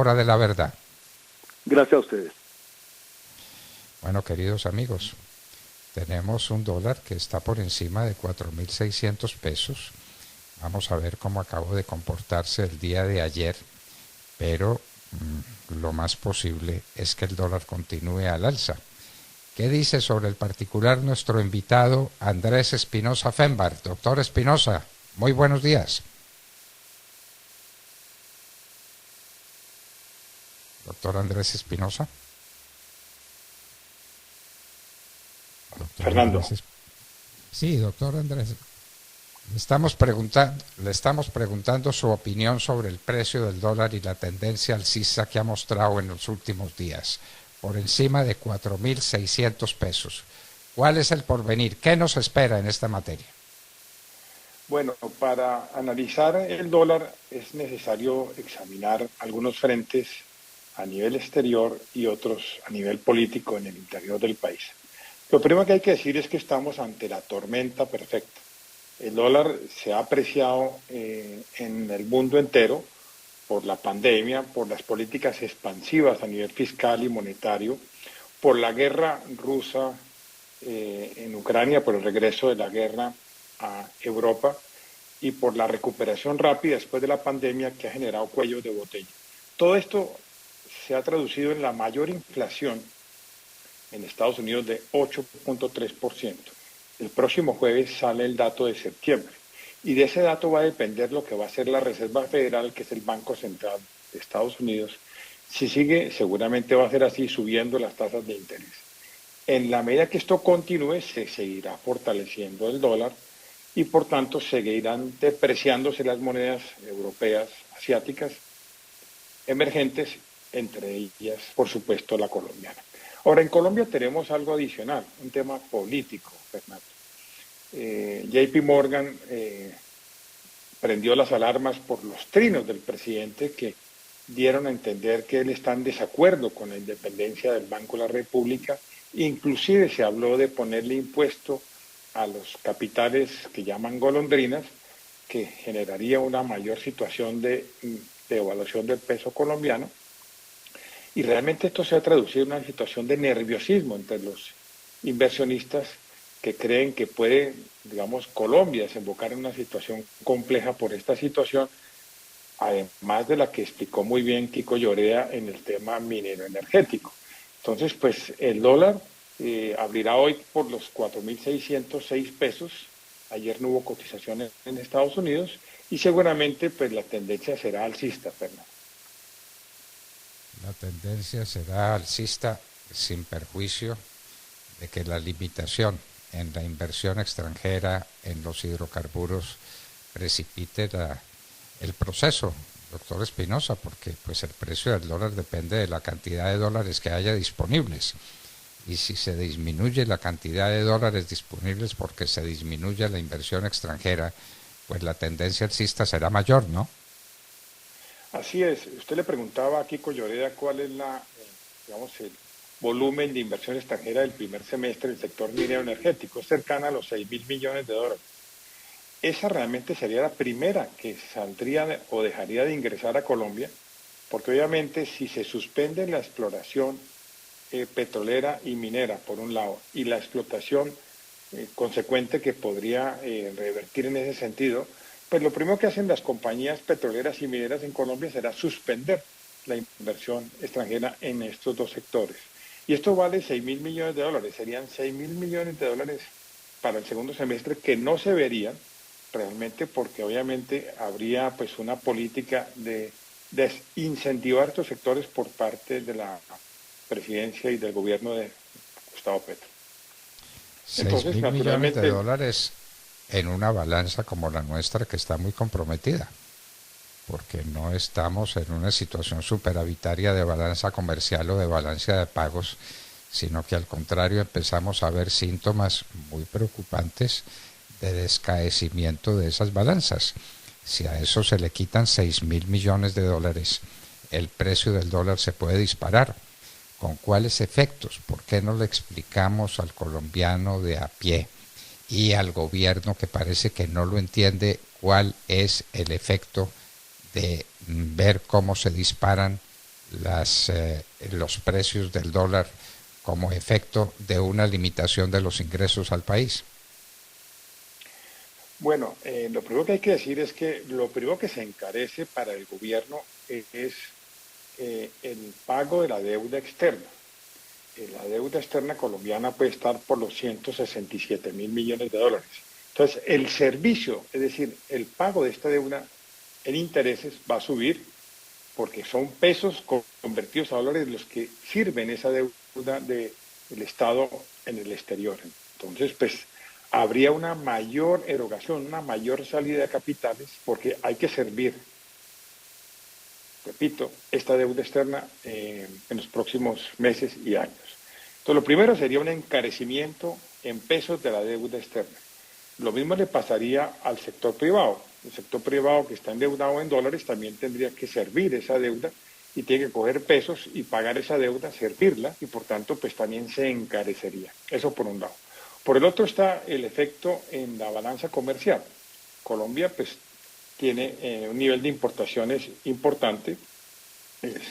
hora de la verdad. Gracias a ustedes. Bueno, queridos amigos, tenemos un dólar que está por encima de 4.600 pesos. Vamos a ver cómo acabó de comportarse el día de ayer, pero lo más posible es que el dólar continúe al alza. ¿Qué dice sobre el particular nuestro invitado Andrés Espinosa Fembar? Doctor Espinosa, muy buenos días. Doctor Andrés Espinosa. Fernando. Sí, doctor Andrés. Le estamos preguntando su opinión sobre el precio del dólar y la tendencia alcista que ha mostrado en los últimos días, por encima de 4.600 pesos. ¿Cuál es el porvenir? ¿Qué nos espera en esta materia? Bueno, para analizar el dólar es necesario examinar algunos frentes a nivel exterior y otros a nivel político en el interior del país. Lo primero que hay que decir es que estamos ante la tormenta perfecta. El dólar se ha apreciado en el mundo entero por la pandemia, por las políticas expansivas a nivel fiscal y monetario, por la guerra rusa en Ucrania, por el regreso de la guerra a Europa y por la recuperación rápida después de la pandemia que ha generado cuellos de botella. Todo esto se ha traducido en la mayor inflación en Estados Unidos de 8.3%. El próximo jueves sale el dato de septiembre y de ese dato va a depender lo que va a hacer la Reserva Federal, que es el Banco Central de Estados Unidos. Si sigue, seguramente va a ser así, subiendo las tasas de interés. En la medida que esto continúe, se seguirá fortaleciendo el dólar y por tanto seguirán depreciándose las monedas europeas, asiáticas, emergentes, entre ellas, por supuesto, la colombiana. Ahora, en Colombia tenemos algo adicional, un tema político, Fernando. JP Morgan prendió las alarmas por los trinos del presidente que dieron a entender que él está en desacuerdo con la independencia del Banco de la República. Inclusive se habló de ponerle impuesto a los capitales que llaman golondrinas, que generaría una mayor situación de devaluación del peso colombiano. Y realmente esto se ha traducido en una situación de nerviosismo entre los inversionistas que creen que puede, digamos, Colombia desembocar en una situación compleja por esta situación, además de la que explicó muy bien Kiko Lloreda en el tema minero energético. Entonces, pues el dólar abrirá hoy por los 4.606 pesos. Ayer no hubo cotizaciones en Estados Unidos y seguramente pues la tendencia será alcista, Fernando. La tendencia será alcista sin perjuicio de que la limitación en la inversión extranjera en los hidrocarburos precipite el proceso, doctor Espinosa, porque pues el precio del dólar depende de la cantidad de dólares que haya disponibles. Y si se disminuye la cantidad de dólares disponibles porque se disminuye la inversión extranjera, pues la tendencia alcista será mayor, ¿no? Así es. Usted le preguntaba a Kiko Lloreda cuál es digamos, el volumen de inversión extranjera del primer semestre del sector minero energético, cercana a los 6.000 millones de dólares. Esa realmente sería la primera que saldría o dejaría de ingresar a Colombia, porque obviamente si se suspende la exploración petrolera y minera, por un lado, y la explotación consecuente que podría revertir en ese sentido, pues lo primero que hacen las compañías petroleras y mineras en Colombia será suspender la inversión extranjera en estos dos sectores. Y esto vale 6.000 millones de dólares, serían 6.000 millones de dólares para el segundo semestre que no se verían realmente porque obviamente habría pues una política de desincentivar estos sectores por parte de la presidencia y del gobierno de Gustavo Petro. 6.000 millones de dólares en una balanza como la nuestra que está muy comprometida, porque no estamos en una situación superavitaria de balanza comercial o de balanza de pagos, sino que al contrario empezamos a ver síntomas muy preocupantes de descaecimiento de esas balanzas. Si a eso se le quitan 6.000 millones de dólares, el precio del dólar se puede disparar. ¿Con cuáles efectos? ¿Por qué no le explicamos al colombiano de a pie y al gobierno que parece que no lo entiende cuál es el efecto de ver cómo se disparan los precios del dólar como efecto de una limitación de los ingresos al país? Bueno, lo primero que hay que decir es que lo primero que se encarece para el gobierno es el pago de la deuda externa. La deuda externa colombiana puede estar por los 167.000 millones de dólares. Entonces, el servicio, es decir, el pago de esta deuda en intereses va a subir porque son pesos convertidos a dólares los que sirven esa deuda del Estado en el exterior. Entonces, pues habría una mayor erogación, una mayor salida de capitales, porque hay que servir, repito, esta deuda externa en los próximos meses y años. Entonces, lo primero sería un encarecimiento en pesos de la deuda externa. Lo mismo le pasaría al sector privado. El sector privado que está endeudado en dólares también tendría que servir esa deuda y tiene que coger pesos y pagar esa deuda, servirla, y por tanto pues también se encarecería. Eso por un lado. Por el otro está el efecto en la balanza comercial. Colombia pues tiene un nivel de importaciones importante,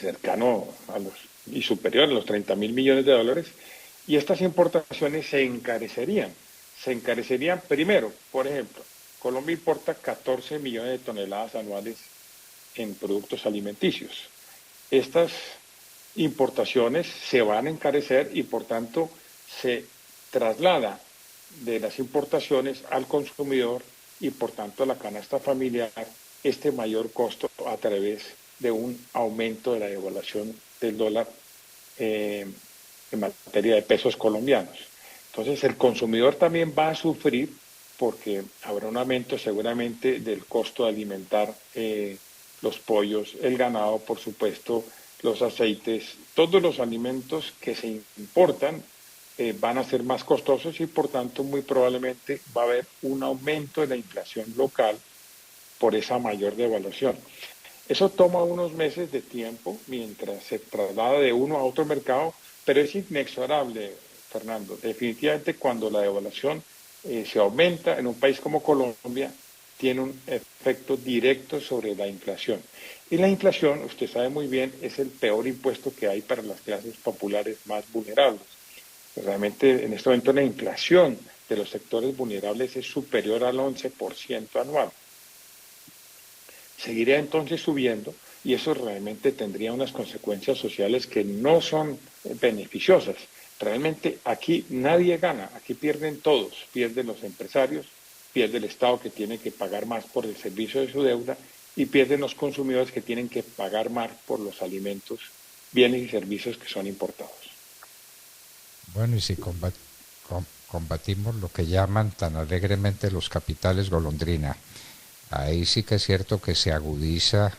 cercano a los y superior a los 30.000 millones de dólares, y estas importaciones se encarecerían. Se encarecerían primero, por ejemplo, Colombia importa 14 millones de toneladas anuales en productos alimenticios. Estas importaciones se van a encarecer y por tanto se traslada de las importaciones al consumidor y por tanto a la canasta familiar este mayor costo a través de un aumento de la devaluación del dólar en materia de pesos colombianos. Entonces el consumidor también va a sufrir porque habrá un aumento seguramente del costo de alimentar los pollos, el ganado, por supuesto, los aceites, todos los alimentos que se importan van a ser más costosos y por tanto muy probablemente va a haber un aumento de la inflación local por esa mayor devaluación. Eso toma unos meses de tiempo mientras se traslada de uno a otro mercado, pero es inexorable, Fernando. Definitivamente cuando la devaluación se aumenta en un país como Colombia, tiene un efecto directo sobre la inflación. Y la inflación, usted sabe muy bien, es el peor impuesto que hay para las clases populares más vulnerables. Realmente en este momento la inflación de los sectores vulnerables es superior al 11% anual. Seguiría entonces subiendo y eso realmente tendría unas consecuencias sociales que no son beneficiosas. Realmente aquí nadie gana, aquí pierden todos, pierden los empresarios, pierde el Estado que tiene que pagar más por el servicio de su deuda y pierden los consumidores que tienen que pagar más por los alimentos, bienes y servicios que son importados. Bueno, y si combatimos lo que llaman tan alegremente los capitales golondrina, ahí sí que es cierto que se agudiza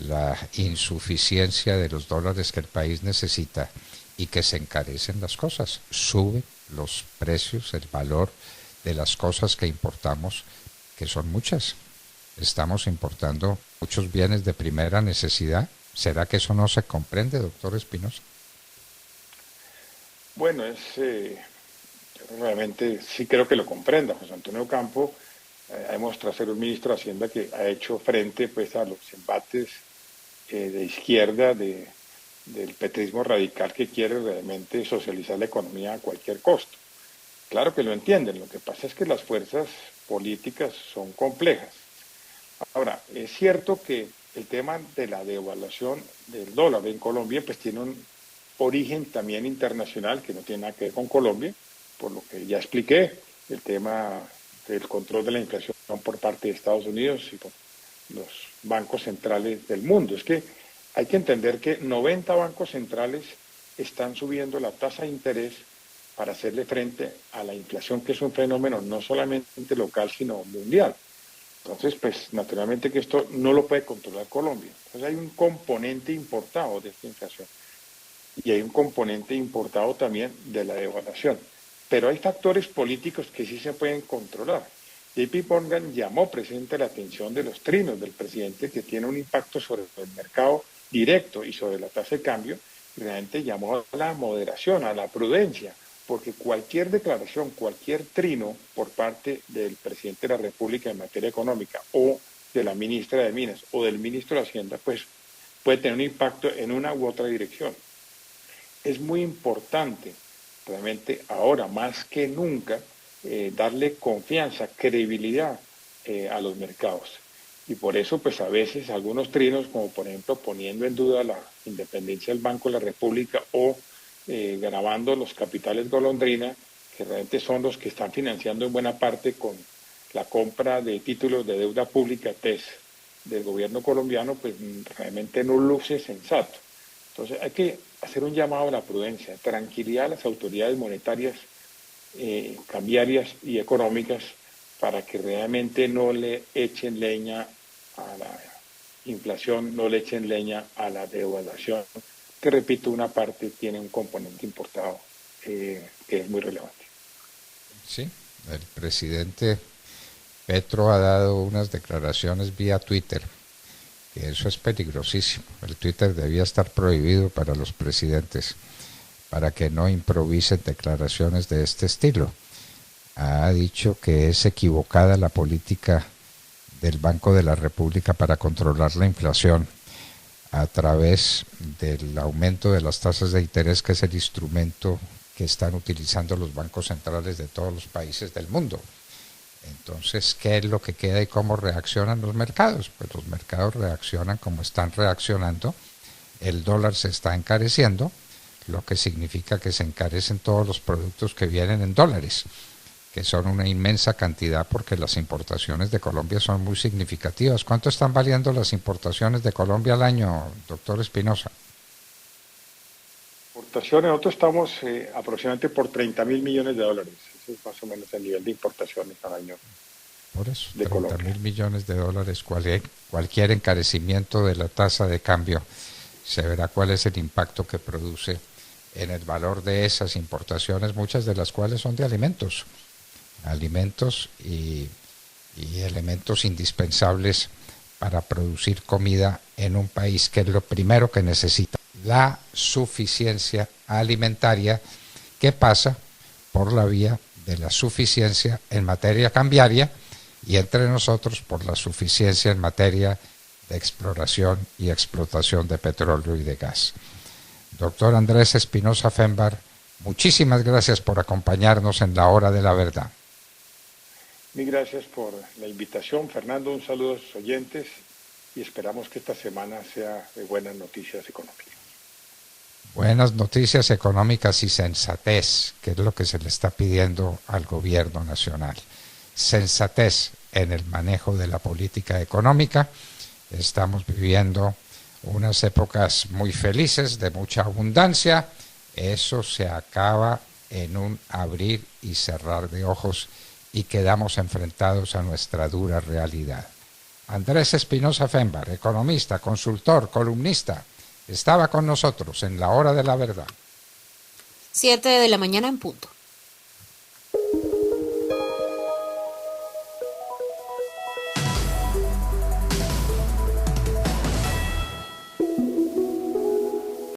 la insuficiencia de los dólares que el país necesita y que se encarecen las cosas, suben los precios, el valor de las cosas que importamos, que son muchas. Estamos importando muchos bienes de primera necesidad. ¿Será que eso no se comprende, doctor Espinosa? Bueno, realmente sí creo que lo comprenda. José Antonio Campo ha demostrado ser un ministro de Hacienda que ha hecho frente pues, a los embates de izquierda, del petrismo radical que quiere realmente socializar la economía a cualquier costo. Claro que lo entienden, lo que pasa es que las fuerzas políticas son complejas. Ahora, es cierto que el tema de la devaluación del dólar en Colombia pues tiene un origen también internacional que no tiene nada que ver con Colombia, por lo que ya expliqué, el tema del control de la inflación por parte de Estados Unidos y por los bancos centrales del mundo. Es que hay que entender que 90 bancos centrales están subiendo la tasa de interés para hacerle frente a la inflación, que es un fenómeno no solamente local, sino mundial. Entonces, pues naturalmente que esto no lo puede controlar Colombia. Entonces hay un componente importado de esta inflación y hay un componente importado también de la devaluación. Pero hay factores políticos que sí se pueden controlar. JP Morgan llamó presente la atención de los trinos del presidente que tiene un impacto sobre el mercado directo y sobre la tasa de cambio, y realmente llamó a la moderación, a la prudencia, porque cualquier declaración, cualquier trino por parte del presidente de la República en materia económica o de la ministra de Minas o del ministro de Hacienda, pues puede tener un impacto en una u otra dirección. Es muy importante, realmente ahora más que nunca, darle confianza, credibilidad a los mercados. Y por eso, pues a veces algunos trinos, como por ejemplo poniendo en duda la independencia del Banco de la República o grabando los capitales golondrina, que realmente son los que están financiando en buena parte con la compra de títulos de deuda pública TES del gobierno colombiano, pues realmente no luce sensato. Entonces hay que hacer un llamado a la prudencia, tranquilidad a las autoridades monetarias, cambiarias y económicas para que realmente no le echen leña a la inflación, no le echen leña a la devaluación, que repito, una parte tiene un componente importado que es muy relevante. Sí, el presidente Petro ha dado unas declaraciones vía Twitter, que eso es peligrosísimo. El Twitter debía estar prohibido para los presidentes, para que no improvisen declaraciones de este estilo. Ha dicho que es equivocada la política del Banco de la República para controlar la inflación a través del aumento de las tasas de interés, que es el instrumento que están utilizando los bancos centrales de todos los países del mundo. Entonces, ¿qué es lo que queda y cómo reaccionan los mercados? Pues los mercados reaccionan como están reaccionando. El dólar se está encareciendo, lo que significa que se encarecen todos los productos que vienen en dólares, que son una inmensa cantidad porque las importaciones de Colombia son muy significativas. ¿Cuánto están valiendo las importaciones de Colombia al año, doctor Espinosa? Importaciones, nosotros estamos aproximadamente por 30.000 millones de dólares. Ese es más o menos el nivel de importaciones al año. Por eso, 30.000 millones de dólares. Cualquier encarecimiento de la tasa de cambio, se verá cuál es el impacto que produce en el valor de esas importaciones, muchas de las cuales son de alimentos y elementos indispensables para producir comida en un país, que es lo primero que necesita, la suficiencia alimentaria, que pasa por la vía de la suficiencia en materia cambiaria y entre nosotros por la suficiencia en materia de exploración y explotación de petróleo y de gas. Doctor Andrés Espinosa Fémbar, muchísimas gracias por acompañarnos en la Hora de la Verdad. Mil gracias por la invitación, Fernando. Un saludo a sus oyentes y esperamos que esta semana sea de buenas noticias económicas. Buenas noticias económicas y sensatez, que es lo que se le está pidiendo al gobierno nacional. Sensatez en el manejo de la política económica. Estamos viviendo unas épocas muy felices, de mucha abundancia. Eso se acaba en un abrir y cerrar de ojos y quedamos enfrentados a nuestra dura realidad. Andrés Espinosa Fémbar, economista, consultor, columnista, estaba con nosotros en la Hora de la Verdad. 7 de la mañana en punto.